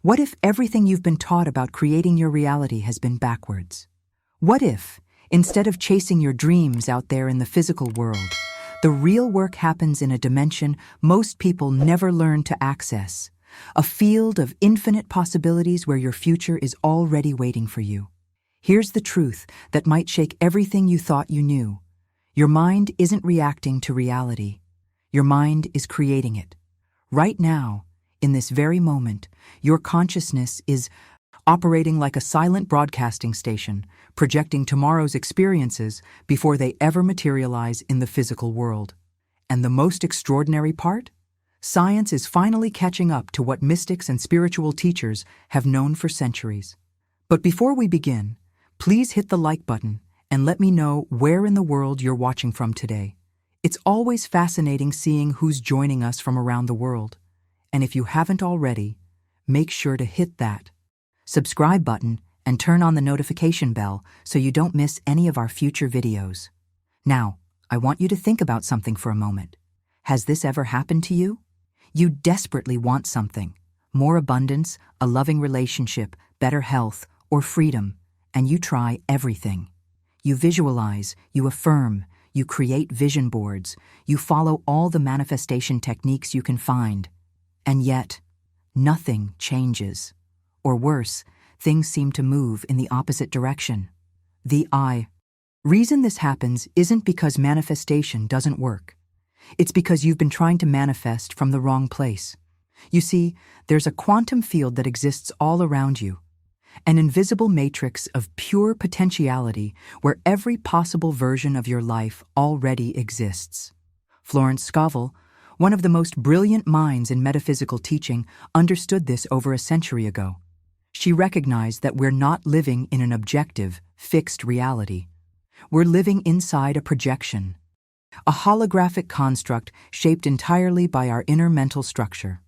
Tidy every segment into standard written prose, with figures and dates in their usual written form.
What if everything you've been taught about creating your reality has been backwards? What if, instead of chasing your dreams out there in the physical world, the real work happens in a dimension most people never learn to access, a field of infinite possibilities where your future is already waiting for you? Here's the truth that might shake everything you thought you knew. Your mind isn't reacting to reality. Your mind is creating it. Right now, in this very moment, your consciousness is operating like a silent broadcasting station, projecting tomorrow's experiences before they ever materialize in the physical world. And the most extraordinary part? Science is finally catching up to what mystics and spiritual teachers have known for centuries. But before we begin, please hit the like button and let me know where in the world you're watching from today. It's always fascinating seeing who's joining us from around the world. And if you haven't already, make sure to hit that subscribe button and turn on the notification bell so you don't miss any of our future videos. Now, I want you to think about something for a moment. Has this ever happened to you? You desperately want something, more abundance, a loving relationship, better health, or freedom, and you try everything. You visualize, you affirm, you create vision boards, you follow all the manifestation techniques you can find. And yet, nothing changes. Or worse, things seem to move in the opposite direction. The reason this happens isn't because manifestation doesn't work. It's because you've been trying to manifest from the wrong place. You see, there's a quantum field that exists all around you, an invisible matrix of pure potentiality where every possible version of your life already exists. Florence Scovel, one of the most brilliant minds in metaphysical teaching, understood this over a century ago. She recognized that we're not living in an objective, fixed reality. We're living inside a projection, a holographic construct shaped entirely by our inner mental structure.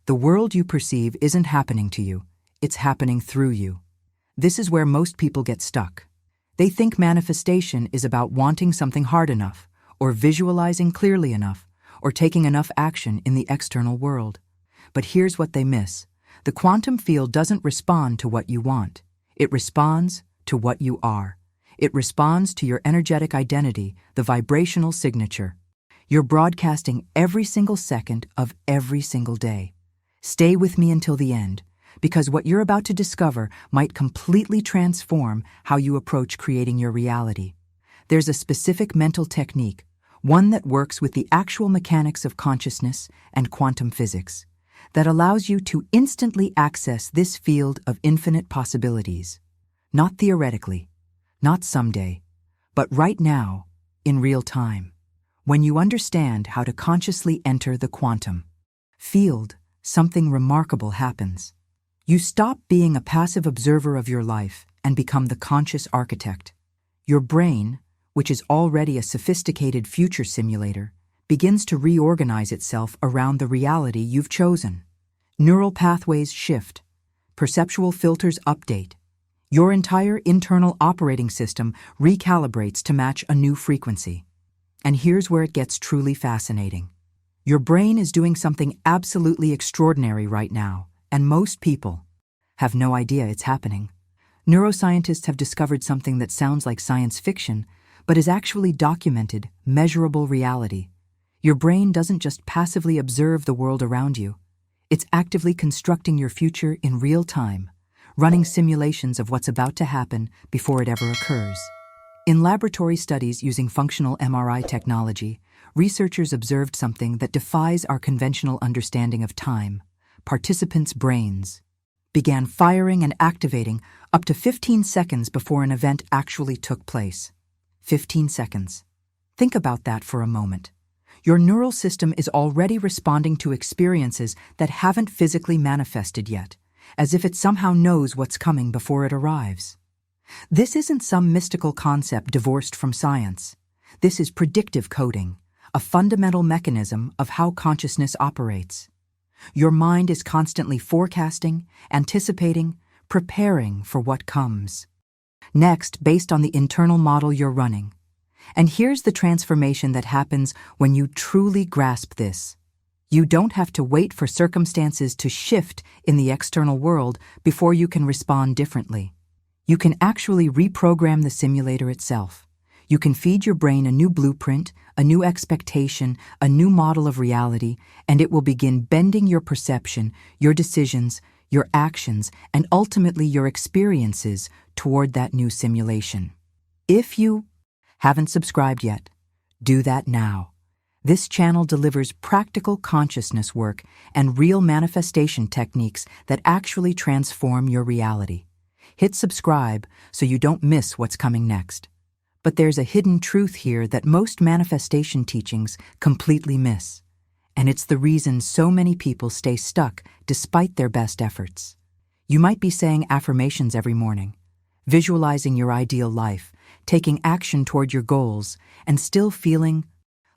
The world you perceive isn't happening to you, it's happening through you. This is where most people get stuck. They think manifestation is about wanting something hard enough, or visualizing clearly enough, or taking enough action in the external world. But here's what they miss. The quantum field doesn't respond to what you want. It responds to what you are. It responds to your energetic identity, the vibrational signature. You're broadcasting every single second of every single day. Stay with me until the end, because what you're about to discover might completely transform how you approach creating your reality. There's a specific mental technique, one that works with the actual mechanics of consciousness and quantum physics, that allows you to instantly access this field of infinite possibilities. Not theoretically, not someday, but right now, in real time. When you understand how to consciously enter the quantum field, something remarkable happens. You stop being a passive observer of your life and become the conscious architect. Your brain, which is already a sophisticated future simulator, begins to reorganize itself around the reality you've chosen. Neural pathways shift. Perceptual filters update. Your entire internal operating system recalibrates to match a new frequency. And here's where it gets truly fascinating. Your brain is doing something absolutely extraordinary right now, and most people have no idea it's happening. Neuroscientists have discovered something that sounds like science fiction, but is actually documented, measurable reality. Your brain doesn't just passively observe the world around you. It's actively constructing your future in real time, running simulations of what's about to happen before it ever occurs. In laboratory studies using functional MRI technology, researchers observed something that defies our conventional understanding of time. Participants' brains began firing and activating up to 15 seconds before an event actually took place. 15 seconds. Think about that for a moment. Your neural system is already responding to experiences that haven't physically manifested yet, as if it somehow knows what's coming before it arrives. This isn't some mystical concept divorced from science. This is predictive coding, a fundamental mechanism of how consciousness operates. Your mind is constantly forecasting, anticipating, preparing for what comes next based on the internal model you're running. And here's the transformation that happens when you truly grasp this. You don't have to wait for circumstances to shift in the external world before you can respond differently. You can actually reprogram the simulator itself. You can feed your brain a new blueprint, a new expectation, a new model of reality, and it will begin bending your perception, your decisions, your actions, and ultimately your experiences toward that new simulation. If you haven't subscribed yet, do that now. This channel delivers practical consciousness work and real manifestation techniques that actually transform your reality. Hit subscribe so you don't miss what's coming next. But there's a hidden truth here that most manifestation teachings completely miss. And it's the reason so many people stay stuck despite their best efforts. You might be saying affirmations every morning, visualizing your ideal life, taking action toward your goals, and still feeling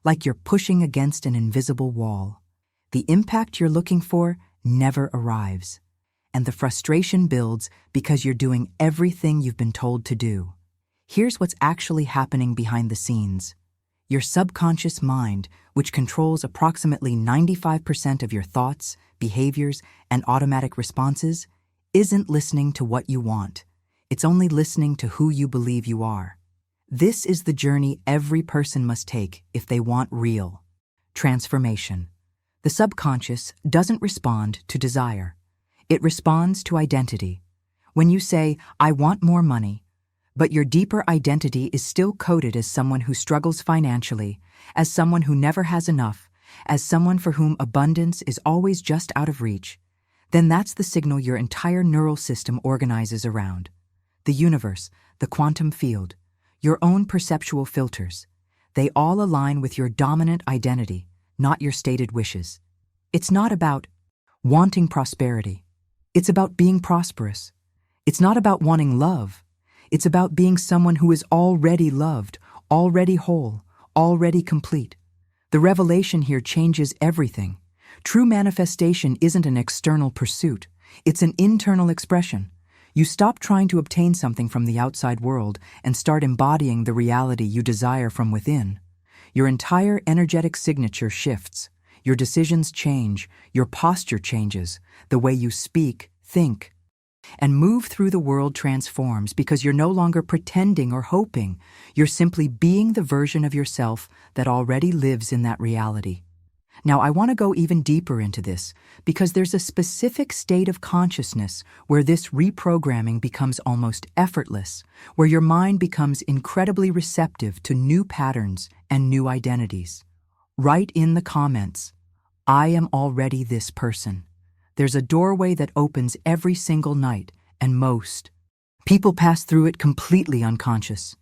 like you're pushing against an invisible wall. The impact you're looking for never arrives. And the frustration builds because you're doing everything you've been told to do. Here's what's actually happening behind the scenes. Your subconscious mind, which controls approximately 95% of your thoughts, behaviors, and automatic responses, isn't listening to what you want. It's only listening to who you believe you are. This is the journey every person must take if they want real transformation. The subconscious doesn't respond to desire. It responds to identity. When you say, "I want more money," but your deeper identity is still coded as someone who struggles financially, as someone who never has enough, as someone for whom abundance is always just out of reach, then that's the signal your entire neural system organizes around. The universe, the quantum field, your own perceptual filters, they all align with your dominant identity, not your stated wishes. It's not about wanting prosperity. It's about being prosperous. It's not about wanting love. It's about being someone who is already loved, already whole, already complete. The revelation here changes everything. True manifestation isn't an external pursuit. It's an internal expression. You stop trying to obtain something from the outside world and start embodying the reality you desire from within. Your entire energetic signature shifts. Your decisions change, your posture changes, the way you speak, think, and move through the world transforms because you're no longer pretending or hoping. You're simply being the version of yourself that already lives in that reality. Now, I want to go even deeper into this because there's a specific state of consciousness where this reprogramming becomes almost effortless, where your mind becomes incredibly receptive to new patterns and new identities. Write in the comments, "I am already this person." There's a doorway that opens every single night, and most people pass through it completely unconscious,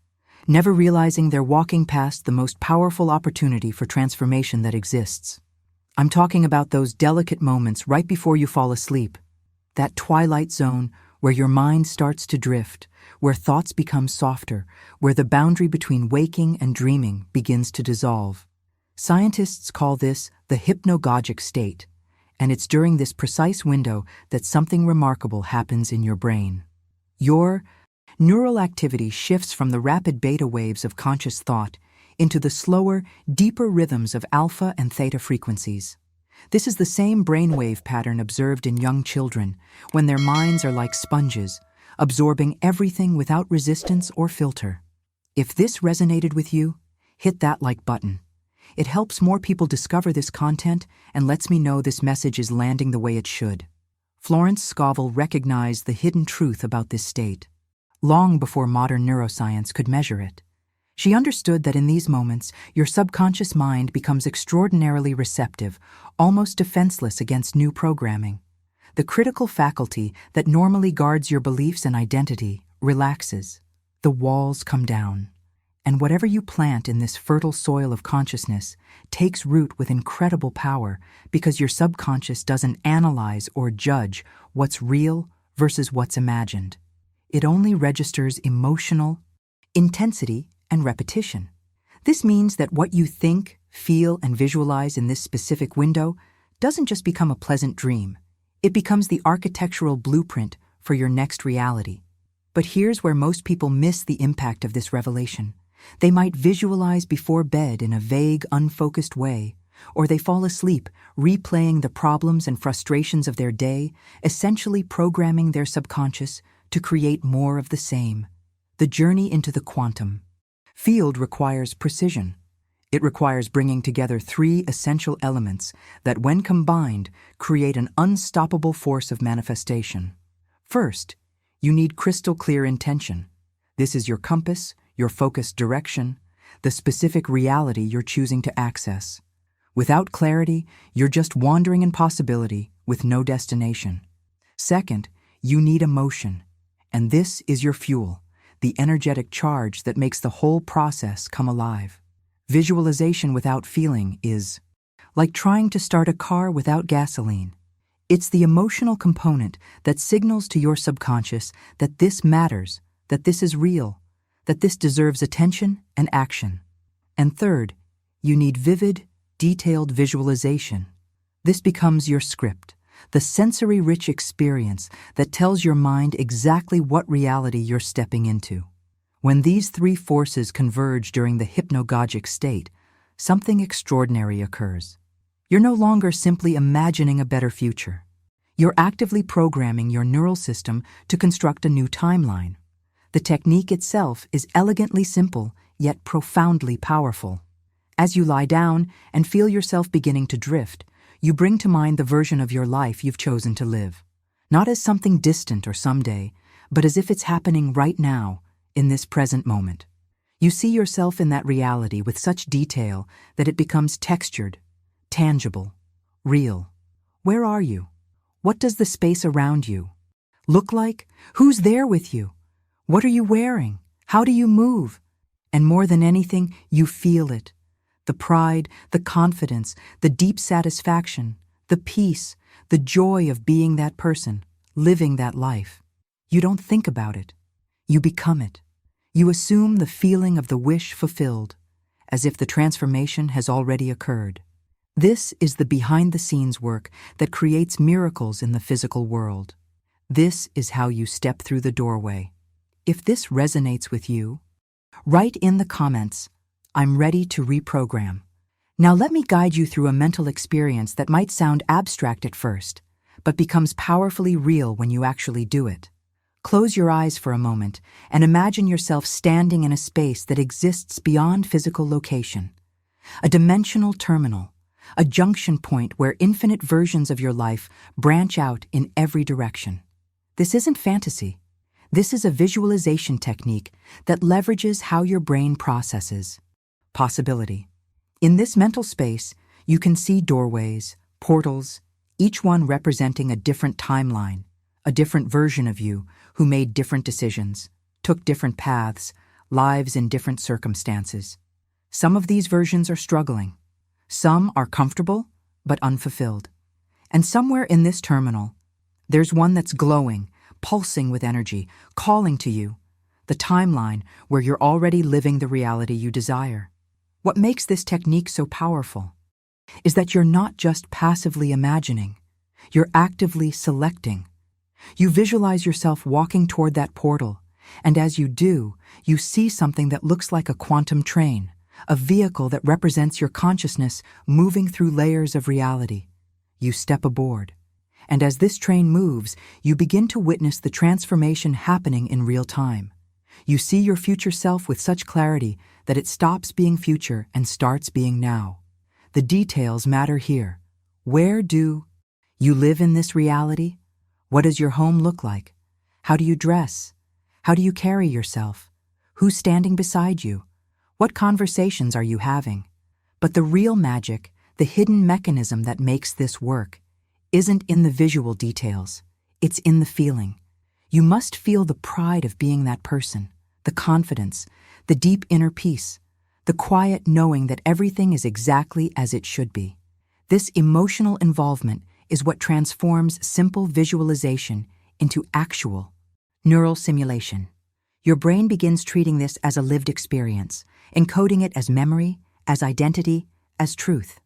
never realizing they're walking past the most powerful opportunity for transformation that exists. I'm talking about those delicate moments right before you fall asleep, that twilight zone where your mind starts to drift, where thoughts become softer, where the boundary between waking and dreaming begins to dissolve. Scientists call this the hypnagogic state, and it's during this precise window that something remarkable happens in your brain. Your neural activity shifts from the rapid beta waves of conscious thought into the slower, deeper rhythms of alpha and theta frequencies. This is the same brainwave pattern observed in young children when their minds are like sponges, absorbing everything without resistance or filter. If this resonated with you, hit that like button. It helps more people discover this content and lets me know this message is landing the way it should. Florence Scovel recognized the hidden truth about this state, long before modern neuroscience could measure it. She understood that in these moments, your subconscious mind becomes extraordinarily receptive, almost defenseless against new programming. The critical faculty that normally guards your beliefs and identity relaxes. The walls come down. And whatever you plant in this fertile soil of consciousness takes root with incredible power because your subconscious doesn't analyze or judge what's real versus what's imagined. It only registers emotional intensity and repetition. This means that what you think, feel, and visualize in this specific window doesn't just become a pleasant dream. It becomes the architectural blueprint for your next reality. But here's where most people miss the impact of this revelation. They might visualize before bed in a vague, unfocused way, or they fall asleep, replaying the problems and frustrations of their day, essentially programming their subconscious to create more of the same. The journey into the quantum field requires precision. It requires bringing together three essential elements that, when combined, create an unstoppable force of manifestation. First, you need crystal clear intention. This is your compass, your focused direction, the specific reality you're choosing to access. Without clarity, you're just wandering in possibility with no destination. Second, you need emotion, and this is your fuel, the energetic charge that makes the whole process come alive. Visualization without feeling is like trying to start a car without gasoline. It's the emotional component that signals to your subconscious that this matters, that this is real, that this deserves attention and action. And third, you need vivid, detailed visualization. This becomes your script, the sensory-rich experience that tells your mind exactly what reality you're stepping into. When these three forces converge during the hypnagogic state, something extraordinary occurs. You're no longer simply imagining a better future. You're actively programming your neural system to construct a new timeline. The technique itself is elegantly simple, yet profoundly powerful. As you lie down and feel yourself beginning to drift, you bring to mind the version of your life you've chosen to live. Not as something distant or someday, but as if it's happening right now, in this present moment. You see yourself in that reality with such detail that it becomes textured, tangible, real. Where are you? What does the space around you look like? Who's there with you? What are you wearing? How do you move? And more than anything, you feel it. The pride, the confidence, the deep satisfaction, the peace, the joy of being that person, living that life. You don't think about it. You become it. You assume the feeling of the wish fulfilled, as if the transformation has already occurred. This is the behind-the-scenes work that creates miracles in the physical world. This is how you step through the doorway. If this resonates with you, write in the comments, "I'm ready to reprogram." Now let me guide you through a mental experience that might sound abstract at first, but becomes powerfully real when you actually do it. Close your eyes for a moment and imagine yourself standing in a space that exists beyond physical location. A dimensional terminal, a junction point where infinite versions of your life branch out in every direction. This isn't fantasy. This is a visualization technique that leverages how your brain processes possibility. In this mental space, you can see doorways, portals, each one representing a different timeline, a different version of you who made different decisions, took different paths, lives in different circumstances. Some of these versions are struggling. Some are comfortable but unfulfilled. And somewhere in this terminal, there's one that's glowing, pulsing with energy, calling to you, the timeline where you're already living the reality you desire. What makes this technique so powerful is that you're not just passively imagining, you're actively selecting. You visualize yourself walking toward that portal, and as you do, you see something that looks like a quantum train, a vehicle that represents your consciousness moving through layers of reality. You step aboard, and as this train moves, you begin to witness the transformation happening in real time. You see your future self with such clarity that it stops being future and starts being now. The details matter here. Where do you live in this reality? What does your home look like? How do you dress? How do you carry yourself? Who's standing beside you? What conversations are you having? But the real magic, the hidden mechanism that makes this work, isn't in the visual details. It's in the feeling. You must feel the pride of being that person, the confidence, the deep inner peace, the quiet knowing that everything is exactly as it should be. This emotional involvement is what transforms simple visualization into actual neural simulation. Your brain begins treating this as a lived experience, encoding it as memory, as identity, as truth.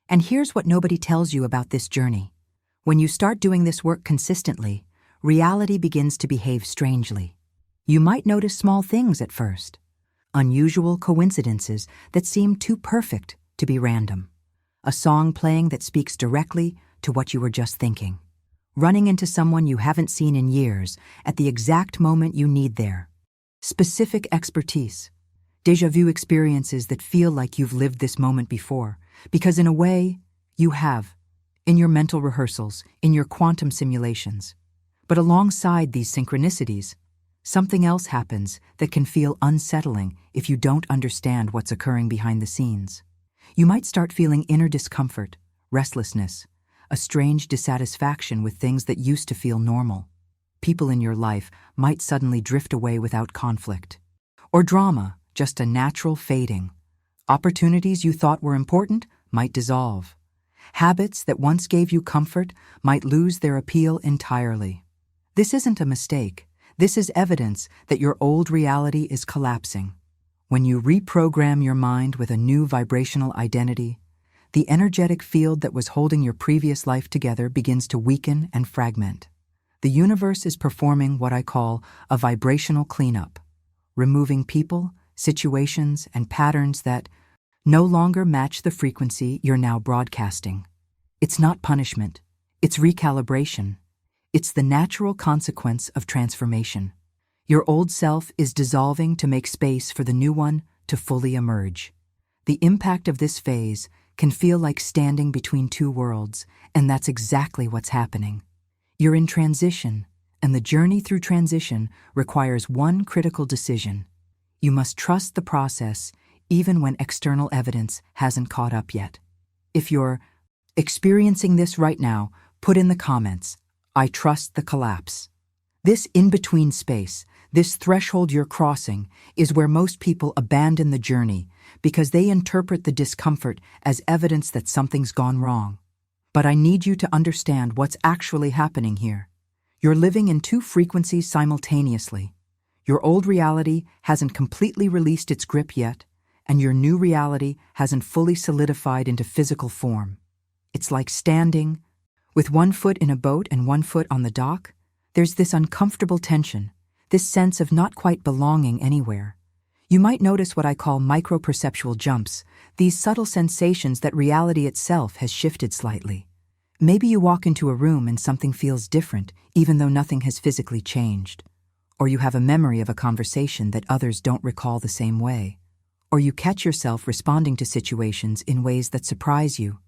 And here's what nobody tells you about this journey. When you start doing this work consistently, reality begins to behave strangely. You might notice small things at first, unusual coincidences that seem too perfect to be random. a song playing that speaks directly to what you were just thinking. Running into someone you haven't seen in years at the exact moment you need there. Specific expertise. Déjà vu experiences that feel like you've lived this moment before, because in a way, you have, in your mental rehearsals, in your quantum simulations. But alongside these synchronicities, something else happens that can feel unsettling if you don't understand what's occurring behind the scenes. You might start feeling inner discomfort, restlessness, a strange dissatisfaction with things that used to feel normal. People in your life might suddenly drift away without conflict. Or drama, just a natural fading. Opportunities you thought were important might dissolve. Habits that once gave you comfort might lose their appeal entirely. This isn't a mistake. This is evidence that your old reality is collapsing. When you reprogram your mind with a new vibrational identity, the energetic field that was holding your previous life together begins to weaken and fragment. The universe is performing what I call a vibrational cleanup, removing people, situations, and patterns that no longer match the frequency you're now broadcasting. It's not punishment. It's recalibration. It's the natural consequence of transformation. Your old self is dissolving to make space for the new one to fully emerge. The impact of this phase can feel like standing between two worlds, and that's exactly what's happening. You're in transition, and the journey through transition requires one critical decision. You must trust the process even when external evidence hasn't caught up yet. If you're experiencing this right now, put in the comments, "I trust the collapse." This in-between space, this threshold you're crossing, is where most people abandon the journey because they interpret the discomfort as evidence that something's gone wrong. But I need you to understand what's actually happening here. You're living in two frequencies simultaneously. Your old reality hasn't completely released its grip yet, and your new reality hasn't fully solidified into physical form. It's like standing with one foot in a boat and one foot on the dock. There's this uncomfortable tension, this sense of not quite belonging anywhere. You might notice what I call micro-perceptual jumps, these subtle sensations that reality itself has shifted slightly. Maybe you walk into a room and something feels different, even though nothing has physically changed. Or you have a memory of a conversation that others don't recall the same way. Or you catch yourself responding to situations in ways that surprise you,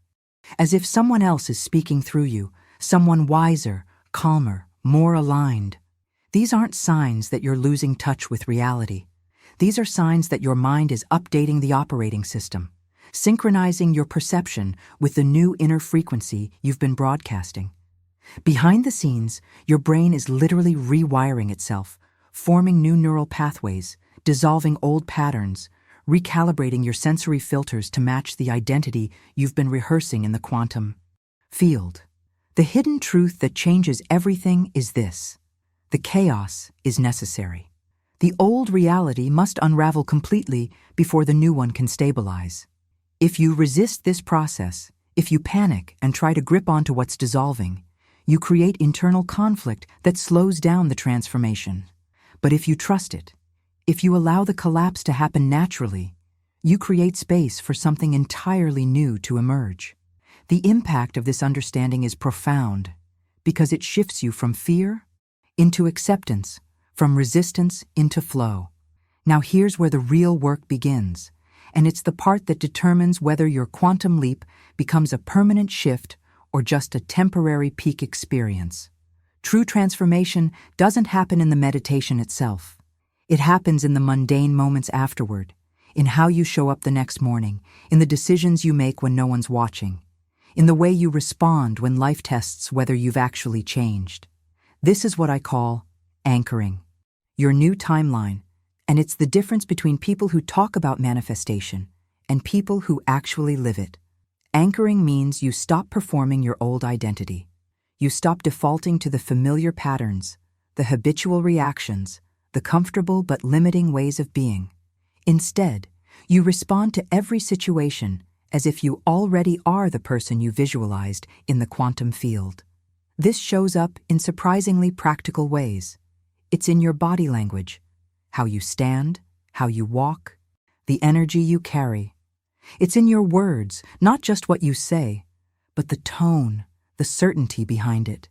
as if someone else is speaking through you, someone wiser, calmer, more aligned. These aren't signs that you're losing touch with reality. These are signs that your mind is updating the operating system, synchronizing your perception with the new inner frequency you've been broadcasting. Behind the scenes, your brain is literally rewiring itself, forming new neural pathways, dissolving old patterns, recalibrating your sensory filters to match the identity you've been rehearsing in the quantum field. The hidden truth that changes everything is this: the chaos is necessary. The old reality must unravel completely before the new one can stabilize. If you resist this process, if you panic and try to grip onto what's dissolving, you create internal conflict that slows down the transformation. But if you trust it, if you allow the collapse to happen naturally, you create space for something entirely new to emerge. The impact of this understanding is profound because it shifts you from fear into acceptance, from resistance into flow. Now here's where the real work begins, and it's the part that determines whether your quantum leap becomes a permanent shift or just a temporary peak experience. True transformation doesn't happen in the meditation itself. It happens in the mundane moments afterward, in how you show up the next morning, in the decisions you make when no one's watching, in the way you respond when life tests whether you've actually changed. This is what I call anchoring, your new timeline, and it's the difference between people who talk about manifestation and people who actually live it. Anchoring means you stop performing your old identity. You stop defaulting to the familiar patterns, the habitual reactions, the comfortable but limiting ways of being. Instead, you respond to every situation as if you already are the person you visualized in the quantum field. This shows up in surprisingly practical ways. It's in your body language, how you stand, how you walk, the energy you carry. It's in your words, not just what you say, but the tone, the certainty behind it.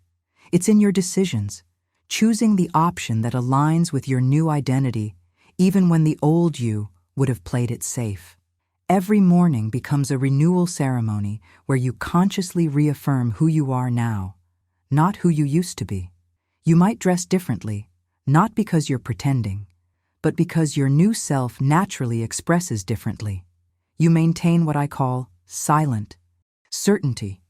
It's in your decisions, choosing the option that aligns with your new identity, even when the old you would have played it safe. Every morning becomes a renewal ceremony where you consciously reaffirm who you are now, not who you used to be. You might dress differently, not because you're pretending, but because your new self naturally expresses differently. You maintain what I call silent certainty,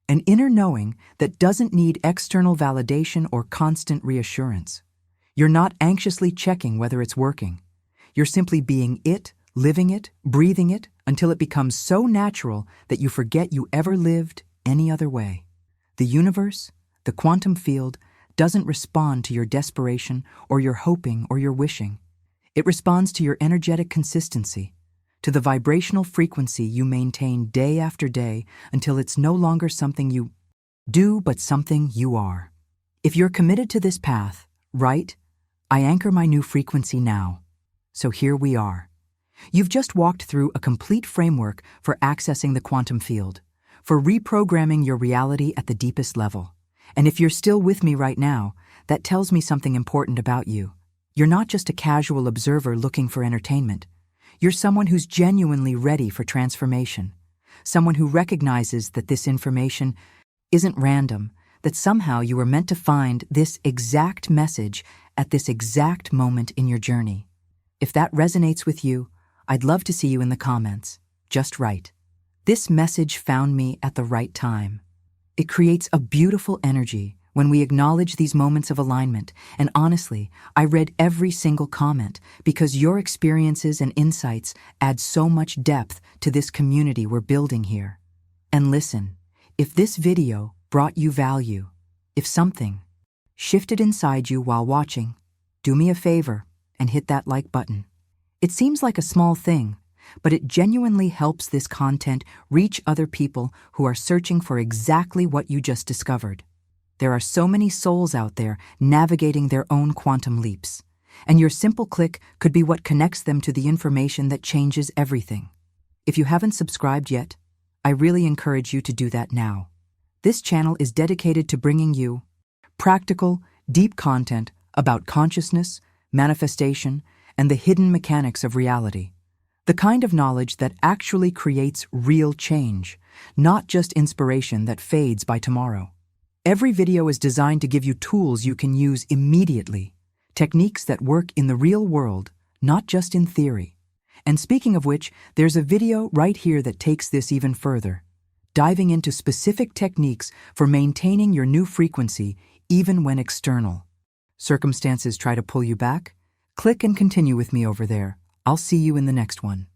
an inner knowing that doesn't need external validation or constant reassurance. You're not anxiously checking whether it's working. You're simply being it, living it, breathing it, until it becomes so natural that you forget you ever lived any other way. The universe, the quantum field, doesn't respond to your desperation or your hoping or your wishing. It responds to your energetic consistency, to the vibrational frequency you maintain day after day until it's no longer something you do, but something you are. If you're committed to this path, right, I anchor my new frequency now. So here we are. You've just walked through a complete framework for accessing the quantum field, for reprogramming your reality at the deepest level. And if you're still with me right now, that tells me something important about you. You're not just a casual observer looking for entertainment. You're someone who's genuinely ready for transformation, someone who recognizes that this information isn't random, that somehow you were meant to find this exact message at this exact moment in your journey. If that resonates with you, I'd love to see you in the comments. Just write, "This message found me at the right time." It creates a beautiful energy when we acknowledge these moments of alignment, and honestly, I read every single comment because your experiences and insights add so much depth to this community we're building here. And listen, if this video brought you value, if something shifted inside you while watching, do me a favor and hit that like button. It seems like a small thing, but it genuinely helps this content reach other people who are searching for exactly what you just discovered. There are so many souls out there navigating their own quantum leaps, and your simple click could be what connects them to the information that changes everything. If you haven't subscribed yet, I really encourage you to do that now. This channel is dedicated to bringing you practical, deep content about consciousness, manifestation, and the hidden mechanics of reality. The kind of knowledge that actually creates real change, not just inspiration that fades by tomorrow. Every video is designed to give you tools you can use immediately, techniques that work in the real world, not just in theory. And speaking of which, there's a video right here that takes this even further, diving into specific techniques for maintaining your new frequency even when external circumstances try to pull you back. Click and continue with me over there. I'll see you in the next one.